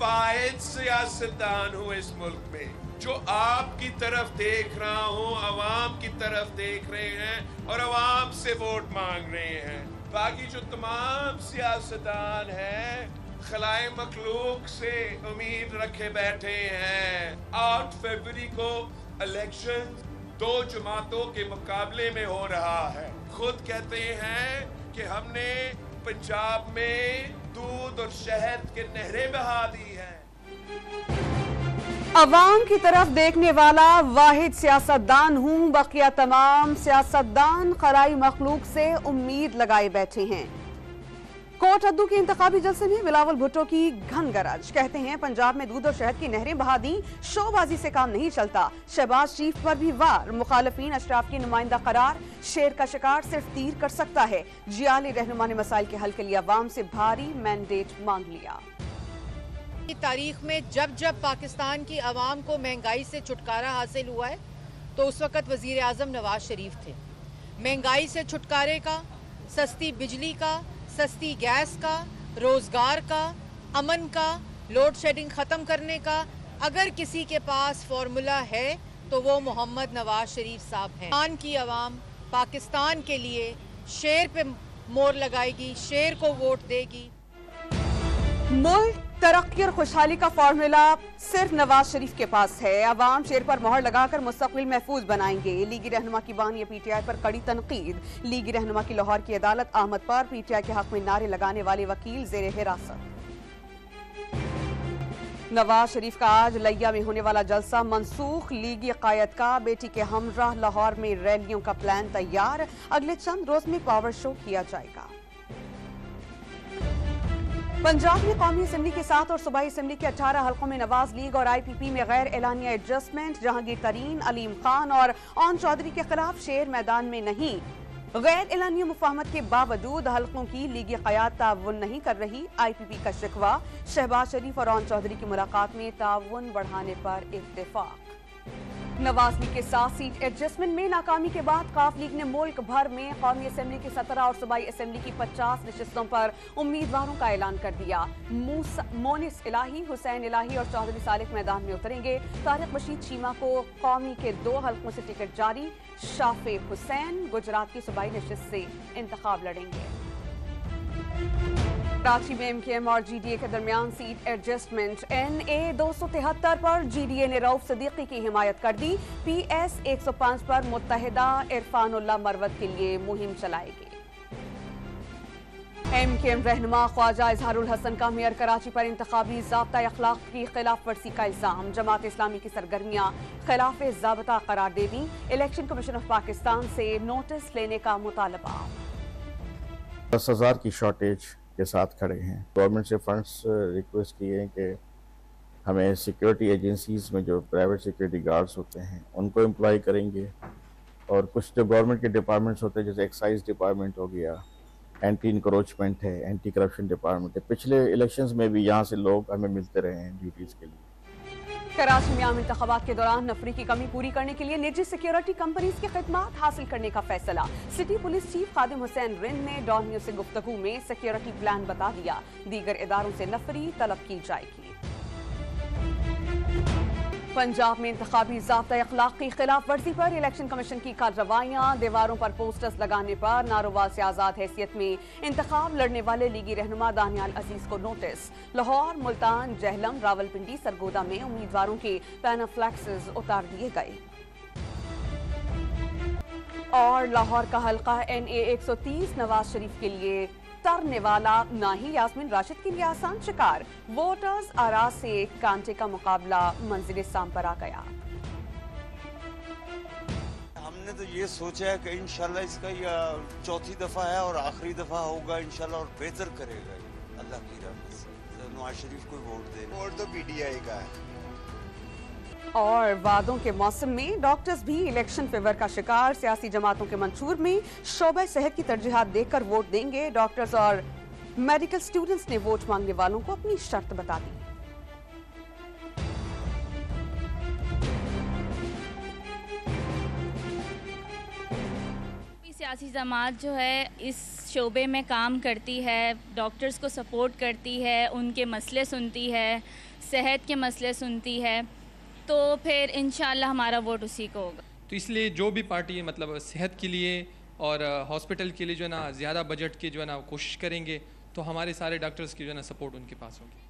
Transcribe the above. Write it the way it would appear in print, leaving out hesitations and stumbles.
वाहिद सियासतदान हूँ इस मुल्क में जो आपकी तरफ देख रहा हूँ, अवाम की तरफ देख रहे हैं और अवाम से वोट मांग रहे हैं। बाकी जो तमाम सियासतदान हैं खलाए मखलूक से उम्मीद रखे बैठे हैं। 8 फरवरी को इलेक्शन 2 जमातों के मुकाबले में हो रहा है। खुद कहते हैं कि हमने पंजाब में दूध और शहद के नहरें बहा दी हैं। अवाम की तरफ देखने वाला वाहिद सियासतदान हूं, बकिया तमाम सियासतदान खलाई मखलूक से उम्मीद लगाए बैठे हैं। कोट अद्दू के इंतखाबी जलसे में बिलावल भुट्टो की घन गरज। कहते हैं पंजाब में दूध और शहद की नहरें बहा दी, शोबाजी से काम नहीं चलता। शहबाज शरीफ पर भी वार, मुखालफीन अशराफ की नुमाइंदा करार। शेर का शिकार सिर्फ तीर कर सकता है। जियाली रहनुमा ने मसाइल के हल के लिए अवाम से भारी मैंडेट मांग लिया। तारीख में जब जब पाकिस्तान की आवाम को महंगाई से छुटकारा हासिल हुआ है तो उस वक़्त वज़ीर आज़म नवाज शरीफ थे। महंगाई से छुटकारे का, सस्ती बिजली का, सस्ती गैस का, रोजगार का, अमन का, लोड शेडिंग ख़त्म करने का अगर किसी के पास फॉर्मूला है तो वो मोहम्मद नवाज शरीफ साहब हैं। पाकिस्तान की आवाम पाकिस्तान के लिए शेर पे मोहर लगाएगी, शेर को वोट देगी। मुल्क तरक्की और खुशहाली का फॉर्मूला सिर्फ नवाज शरीफ के पास है। अवाम शेर पर मोहर लगाकर मुस्तकबिल महफूज बनाएंगे। लीगी रहनुमा की बानी पीटीआई पर कड़ी तनकीद। लीगी रहनुमा की लाहौर की अदालत अहमद पर पीटीआई के हक में नारे लगाने वाले वकील जेर हिरासत। नवाज शरीफ का आज लिया में होने वाला जलसा मनसूख। लीगी कायद का बेटी के हमराह लाहौर में रैलियों का प्लान तैयार। अगले चंद रोज में पावर शो किया जाएगा। पंजाब में कौमी असम्बली के 7 और सूबाई असम्बली के 18 हल्कों में नवाज लीग और IPP में गैर एलानिया एडजस्टमेंट। जहांगीर तरीन, अलीम खान और ओन चौधरी के खिलाफ शेर मैदान में नहीं। गैर एलानिया मुफाहमत के बावजूद हल्कों की लीगी क़यादत ताउन नहीं कर रही। IPP का शिकवा। शहबाज शरीफ और ओन चौधरी की मुलाकात में ताउन बढ़ाने पर इत्तेफाक। नवाज लीग के 7 सीट एडजस्टमेंट में नाकामी के बाद काफ लीग ने मुल्क भर में कौमी असम्बली की 17 और सूबाई असम्बली की 50 नशिस्तों पर उम्मीदवारों का ऐलान कर दिया। मोनिस इलाही, हुसैन इलाही और चौधरी सालिक मैदान में उतरेंगे। तारिक बशीर चीमा को कौमी के 2 हल्कों से टिकट जारी। शाफे हुसैन गुजरात की सूबाई नशिस्त से इंतखाब लड़ेंगे। कराची में MKM और GDA के दरमियान सीट एडजस्टमेंट। NA 273 पर GDA ने रऊफ सिद्दीकी की हिमायत कर दी। PS 105 पर मुत्तहिदा इरफानुल्लाह मरवत के लिए मुहिम चलाएगी। MKM रहनुमा ख्वाजा इजहारुल हसन का मेयर कराची पर इंतखाबी ज़ाब्ता अखलाक की खिलाफ वर्जी का इल्जाम। जमात इस्लामी की सरगर्मियां खिलाफ ज़ाब्ता करार दे दी। इलेक्शन कमीशन ऑफ पाकिस्तान से नोटिस लेने का मुतालबा। 10,000 की शॉर्टेज के साथ खड़े हैं। गवर्नमेंट से फंड्स रिक्वेस्ट किए हैं कि हमें सिक्योरिटी एजेंसीज़ में जो प्राइवेट सिक्योरिटी गार्ड्स होते हैं उनको एम्प्लॉय करेंगे और कुछ जो गवर्नमेंट के डिपार्टमेंट्स होते हैं जैसे एक्साइज डिपार्टमेंट हो गया, एंटी इंक्रोचमेंट है, एंटी करप्शन डिपार्टमेंट है। पिछले इलेक्शंस में भी यहाँ से लोग हमें मिलते रहे हैं ड्यूटीज़ के लिए। कराची में आम इंतखाबात के दौरान नफरी की कमी पूरी करने के लिए निजी सिक्योरिटी कंपनीज की खिदमत हासिल करने का फैसला। सिटी पुलिस चीफ खादिम हुसैन रिंद ने डॉन न्यूज़ से गुफ्तगू में सिक्योरिटी प्लान बता दिया। दीगर इदारों से नफरी तलब की जाएगी। पंजाब में इंतखाबी ज़ाब्ता अखलाक की खिलाफ वर्जी पर इलेक्शन कमीशन की कार्रवाइयां। दीवारों पर पोस्टर्स लगाने पर नारोवाल से आज़ाद हैसियत में इंतखाब लड़ने वाले लीगी रहनुमा दानियाल अजीज को नोटिस। लाहौर, मुल्तान, जहलम, रावलपिंडी, सरगोदा में उम्मीदवारों के पैनाफ्लेक्सेस उतार दिए गए। और लाहौर का हल्का NA 130 नवाज शरीफ के लिए तरने वाला ना ही यास्मीन राशिद के लिए आसान शिकार। वोटर्स आरा से कांटे का मुकाबला मंजिल साम पर आ गया। हमने तो ये सोचा है कि इंशाल्लाह इसका यह 4थी दफा है और आखिरी दफा होगा इंशाल्लाह और बेहतर करेगा अल्लाह की रहमत से। नवाज शरीफ को वोट देना। वोट तो PTI का है। और वादों के मौसम में डॉक्टर्स भी इलेक्शन फेवर का शिकार। सियासी जमातों के मंशूर में शोबे सेहत की तरजीहात देखकर वोट देंगे। डॉक्टर्स और मेडिकल स्टूडेंट्स ने वोट मांगने वालों को अपनी शर्त बता दी। सियासी जमात जो है इस शोबे में काम करती है, डॉक्टर्स को सपोर्ट करती है, उनके मसले सुनती है, सेहत के मसले सुनती है, तो फिर इंशाल्लाह हमारा वोट उसी को होगा। तो इसलिए जो भी पार्टी मतलब सेहत के लिए और हॉस्पिटल के लिए जो है ना ज़्यादा बजट की जो है ना कोशिश करेंगे, तो हमारे सारे डॉक्टर्स की जो है ना सपोर्ट उनके पास होगी।